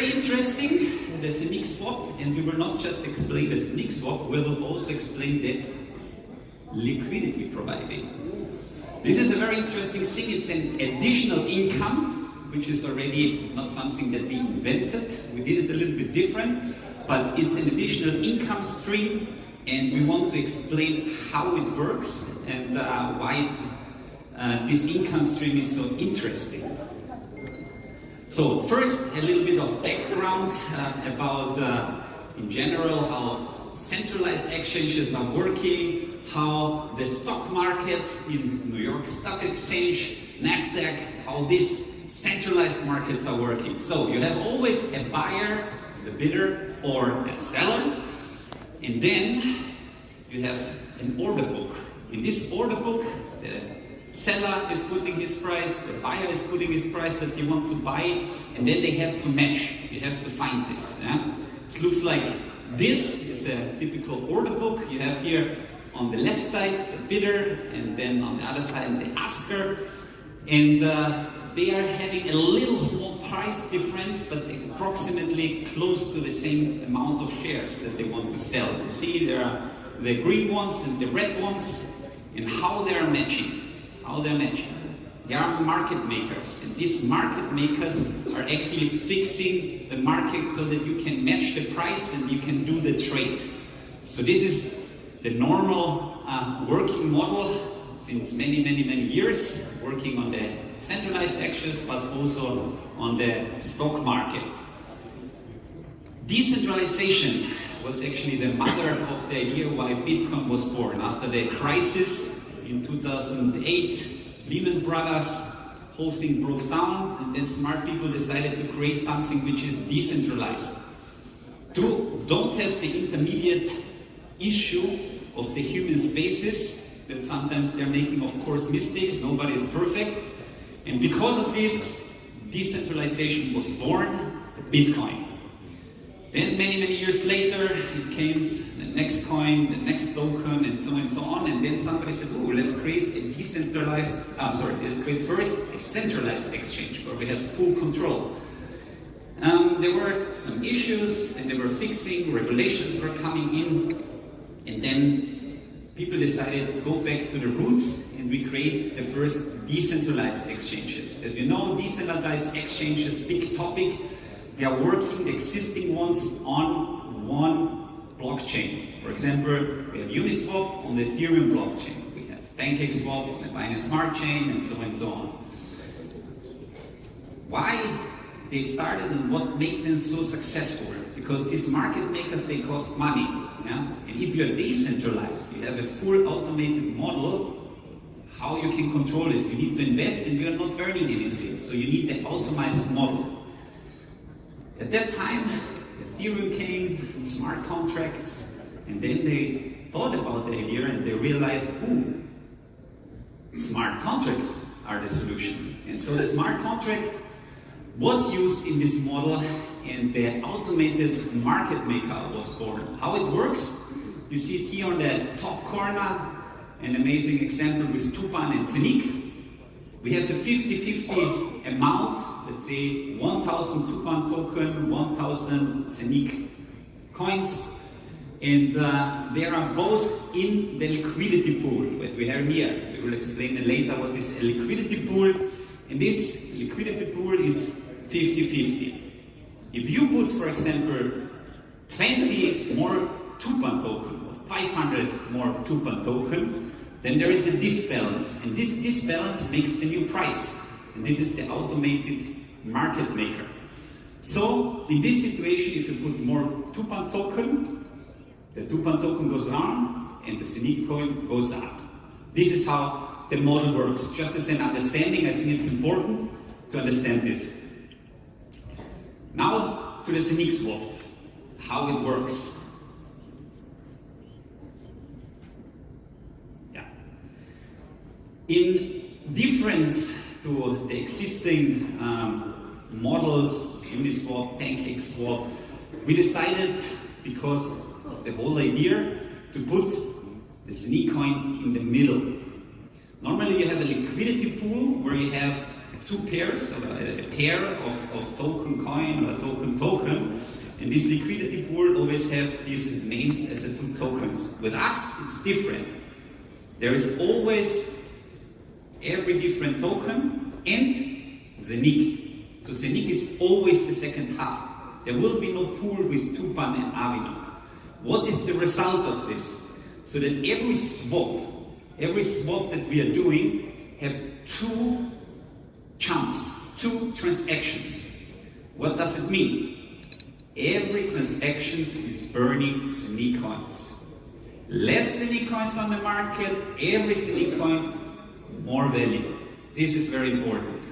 very interesting, the Zeniq Swap, and we will not just explain the Zeniq Swap, we will also explain the liquidity providing. This is a very interesting thing. It's an additional income, which is already not something that we invented. We did it a little bit different, but it's an additional income stream, and we want to explain how it works and why this income stream is so interesting. So first, a little bit of background about, in general, how centralized exchanges are working, how the stock market in New York Stock Exchange, Nasdaq, how these centralized markets are working. So you have always a buyer, the bidder, or a seller, and then you have an order book. In this order book, the seller is putting his price, the buyer is putting his price that he wants to buy, and then they have to match. You have to find this. Yeah? It looks like this is a typical order book. You have here on the left side the bidder, and then on the other side the asker, and they are having a little small price difference, but approximately close to the same amount of shares that they want to sell. You see, there are the green ones and the red ones, and how they are matching. They are market makers, and these market makers are actually fixing the market so that you can match the price and you can do the trade. So this is the normal working model since many years, working on the centralized exchanges, but also on the stock market. Decentralization was actually the mother of the idea why Bitcoin was born. After the crisis in 2008, Lehman Brothers, whole thing broke down, and then smart people decided to create something which is decentralized. Don't have the intermediate issue of the human spaces, that sometimes they're making, of course, mistakes. Nobody is perfect. And because of this, decentralization was born, the Bitcoin. Then many years later, it came the next coin, the next token, and so on. And then somebody said, oh, let's create a let's create first a centralized exchange where we have full control. There were some issues, and they were fixing, regulations were coming in, and then people decided to go back to the roots, and we create the first decentralized exchanges. As you know, decentralized exchanges, big topic. They are working, the existing ones, on one blockchain. For example, we have Uniswap on the Ethereum blockchain. We have PancakeSwap on the Binance Smart Chain, and so on. Why they started and what made them so successful? Because these market makers, they cost money. Yeah? And if you're decentralized, you have a full automated model, how you can control this? You need to invest, and you're not earning anything. So you need the optimized model. At that time, Ethereum came, smart contracts, and then they thought about the idea and they realized, smart contracts are the solution. And so the smart contract was used in this model, and the automated market maker was born. How it works, you see it here on the top corner, an amazing example with Tupan and Zeniq. We have a 50-50 amount, let's say 1,000 Tupan token, 1,000 Zeniq coins, and they are both in the liquidity pool that we have here. We will explain later what is a liquidity pool, and this liquidity pool is 50-50. If you put, for example, 20 more Tupan token, or 500 more Tupan token, then there is a disbalance, and this disbalance makes the new price, and this is the automated market maker. So in this situation, if you put more Tupan token, the Tupan token goes down and the Zeniq coin goes up. This is how the model works. Just as an understanding, I think it's important to understand this. Now to the Zeniq Swap, how it works. In difference to the existing models, Uniswap, PancakeSwap, we decided, because of the whole idea, to put the Zeniq coin in the middle. Normally you have a liquidity pool where you have two pairs, or a pair of token coin or a token, and this liquidity pool always have these names as the two tokens. With us, it's different. There is always every different token and Zeniq. So Zeniq is always the second half. There will be no pool with Tupan and Avinok. What is the result of this? So that every swap that we are doing have two jumps, two transactions. What does it mean? Every transaction is burning Zeniq coins. Less Zeniq coins on the market, every Zeniq coin, more value. This is very important.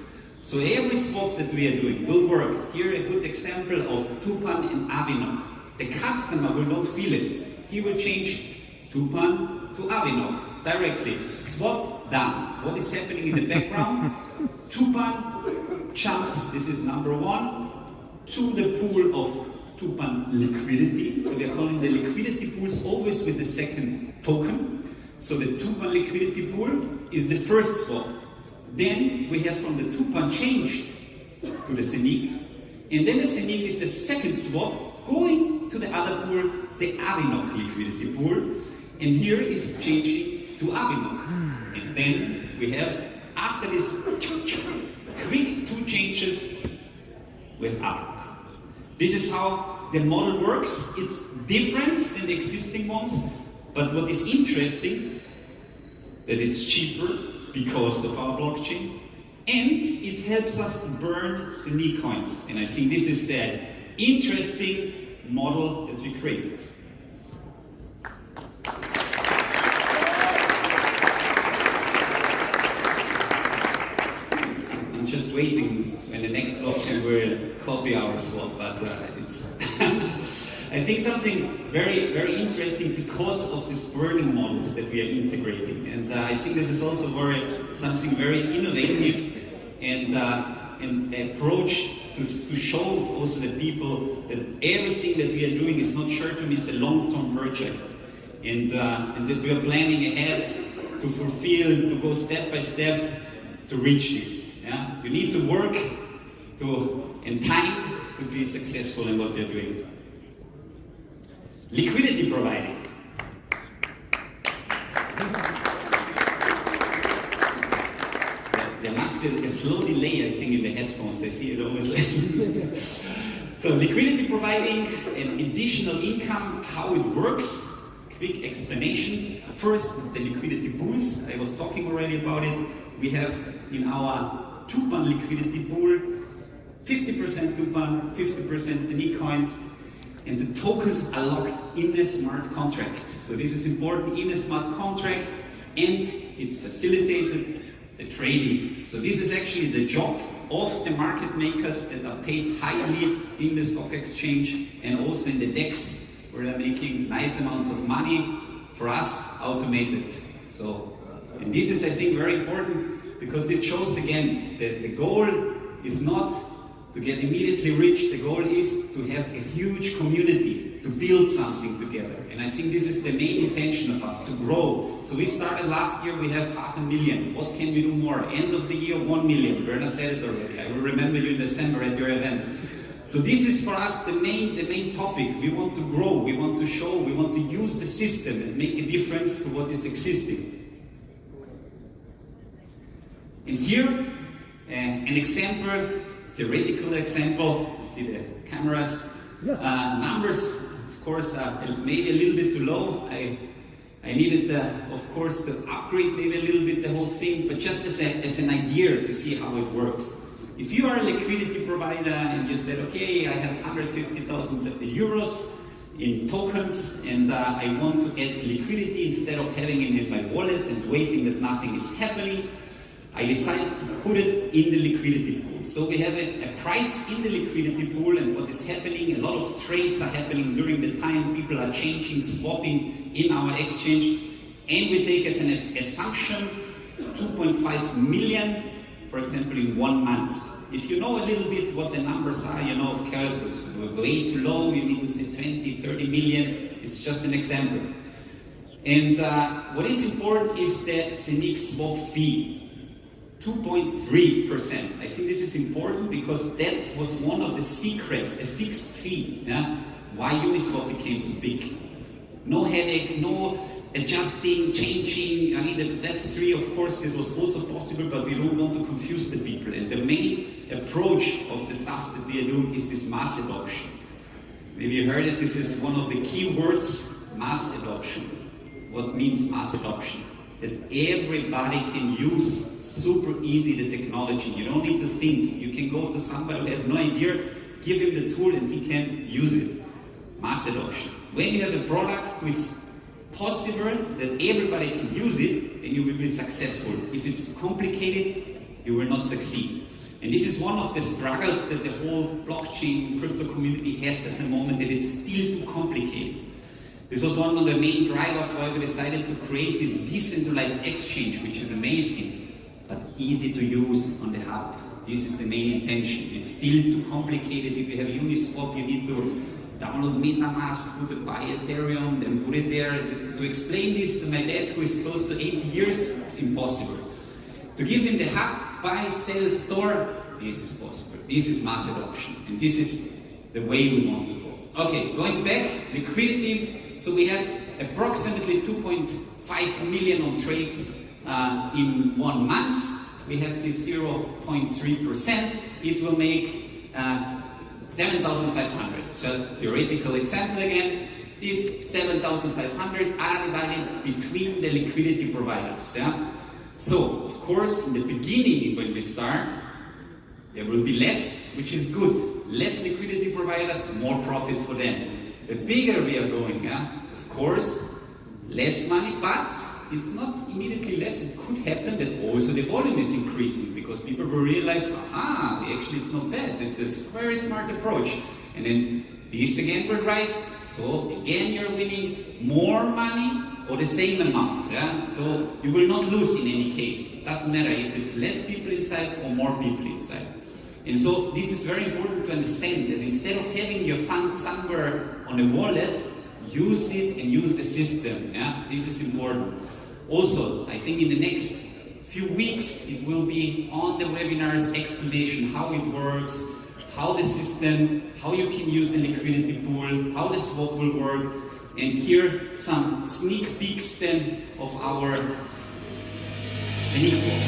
So every swap that we are doing will work. Here a good example of Tupan and Avinok. The customer will not feel it. He will change Tupan to Avinok directly. Swap done. What is happening in the background? Tupan jumps, this is number one, to the pool of Tupan liquidity. So we are calling the liquidity pools always with the second token. So the Tupan liquidity pool is the first swap. Then we have from the Tupan changed to the Zeniq. And then the Zeniq is the second swap going to the other pool, the Avinok liquidity pool. And here is changing to Avinok. And then we have, after this quick two changes with Avinok. This is how the model works. It's different than the existing ones, but what is interesting, that it's cheaper because of our blockchain, and it helps us burn Zeniq coins. And I think this is the interesting model that we created. I'm just waiting when the next blockchain will copy our swap, but it's I think something very, very interesting because of these burning models that we are integrating. And I think this is also something very innovative and approach to show also the people that everything that we are doing is not sure to miss a long-term project, and that we are planning ahead to fulfill, to go step by step to reach this. Yeah? You need to work and time to be successful in what we are doing. Liquidity providing. There must be a slow delay, I think, in the headphones. I see it always. So liquidity providing and additional income, how it works. Quick explanation. First, the liquidity pools. I was talking already about it. We have in our Tupan liquidity pool 50% Tupan, 50% Zeniq coins. And the tokens are locked in the smart contract. So this is important in a smart contract, and it's facilitated the trading. So this is actually the job of the market makers that are paid highly in the stock exchange and also in the DEX, where they're making nice amounts of money. For us, automated. So, and this is, I think, very important because it shows again that the goal is not to get immediately rich. The goal is to have a huge community, to build something together. And I think this is the main intention of us, to grow. So we started last year, we have 500,000. What can we do more? End of the year, 1 million. Werner said it already. I will remember you in December at your event. So this is for us the main topic. We want to grow, we want to show, we want to use the system and make a difference to what is existing. And here, an example, theoretical example, see the cameras, numbers, of course, are maybe a little bit too low. I needed, of course, to upgrade maybe a little bit the whole thing, but just as an idea to see how it works. If you are a liquidity provider and you said, okay, I have 150,000 euros in tokens and I want to add liquidity instead of having it in my wallet and waiting that nothing is happening, I decided to put it in the liquidity pool. So we have a price in the liquidity pool, and what is happening, a lot of trades are happening during the time, people are changing, swapping in our exchange, and we take as an assumption 2.5 million, for example, in 1 month. If you know a little bit what the numbers are, you know, of course, it's way too low, you need to say 20, 30 million, it's just an example. And what is important is the Zeniq Swap fee. 2.3%. I think this is important because that was one of the secrets, a fixed fee, yeah? Why Uniswap became so big. No headache, no adjusting, changing. I mean, the Web3, of course, this was also possible, but we don't want to confuse the people. And the main approach of the stuff that we are doing is this mass adoption. Maybe you heard it, this is one of the key words, mass adoption. What means mass adoption? That everybody can use super easy the technology. You don't need to think. You can go to somebody who has no idea, give him the tool and he can use it. Mass adoption. When you have a product which is possible that everybody can use it, then you will be successful. If it's complicated, you will not succeed. And this is one of the struggles that the whole blockchain crypto community has at the moment, that it's still too complicated. This was one of the main drivers why we decided to create this decentralized exchange, which is amazing, but easy to use on the hub. This is the main intention. It's still too complicated. If you have Uniswap, you need to download MetaMask, put it by Ethereum, then put it there. To explain this to my dad, who is close to 80 years, it's impossible. To give him the hub, buy, sell, store, this is possible. This is mass adoption, and this is the way we want to go. Okay, going back, liquidity. So we have approximately 2.5 million on trades in 1 month. We have this 0.3%. It will make 7,500. Just theoretical example again. These 7,500 are divided between the liquidity providers. Yeah? So, of course, in the beginning, when we start, there will be less, which is good. Less liquidity providers, more profit for them. The bigger we are going, yeah? Of course, less money, but it's not immediately less. It could happen that also the volume is increasing because people will realize, actually it's not bad. It's a very smart approach. And then this again will rise. So again, you're winning more money or the same amount. Yeah? So you will not lose in any case. It doesn't matter if it's less people inside or more people inside. And so this is very important to understand that instead of having your funds somewhere on a wallet, use it and use the system. Yeah? This is important. Also, I think in the next few weeks, it will be on the webinars explanation how it works, how the system, how you can use the liquidity pool, how the swap will work, and here some sneak peeks then of our Zeniq Swap.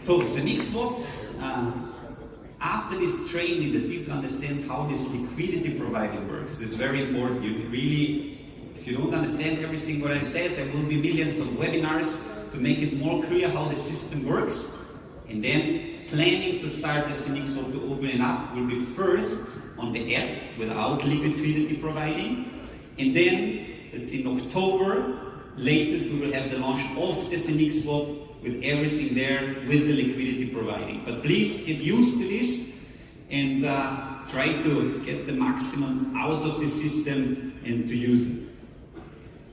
So, Zeniq Swap, after this training that people understand how this liquidity providing works, this is very important. You really, if you don't understand everything what I said, there will be millions of webinars to make it more clear how the system works. And then planning to start the Zeniq Swap to open it up will be first on the app without liquidity providing. And then, let's see, in October, latest we will have the launch of the Zeniq Swap with everything there, with the liquidity providing. But please get used to this and try to get the maximum out of the system and to use it.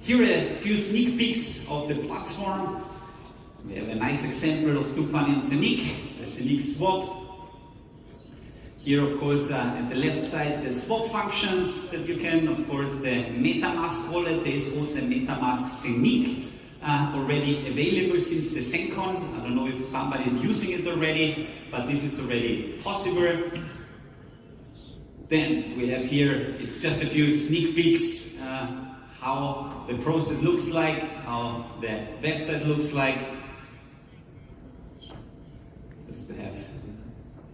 Here are a few sneak peeks of the platform. We have a nice example of Tupan and Zeniq, the Zeniq Swap. Here, of course, at the left side, the swap functions that you can, of course, the MetaMask wallet. There is also a MetaMask Zeniq. Already available since the Zencon. I don't know if somebody is using it already, but this is already possible. Then we have here, it's just a few sneak peeks, how the process looks like, how the website looks like, just to have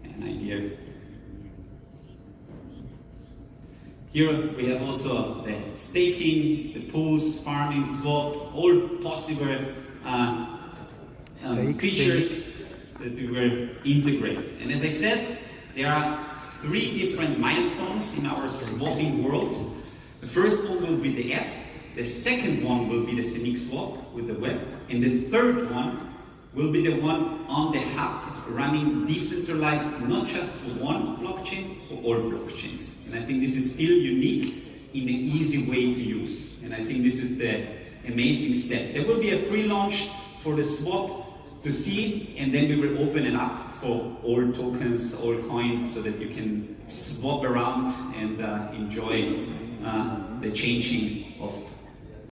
an idea. Here we have also the staking, the pools, farming, swap, all possible features that we will integrate. And as I said, there are 3 different milestones in our swapping world. The first one will be the app, the second one will be the Zeniq Swap with the web, and the third one will be the one on the hub, running decentralized, not just for one blockchain, for all blockchains. And I think this is still unique in an easy way to use. And I think this is the amazing step. There will be a pre-launch for the swap to see, and then we will open it up for all tokens, all coins, so that you can swap around and enjoy the changing of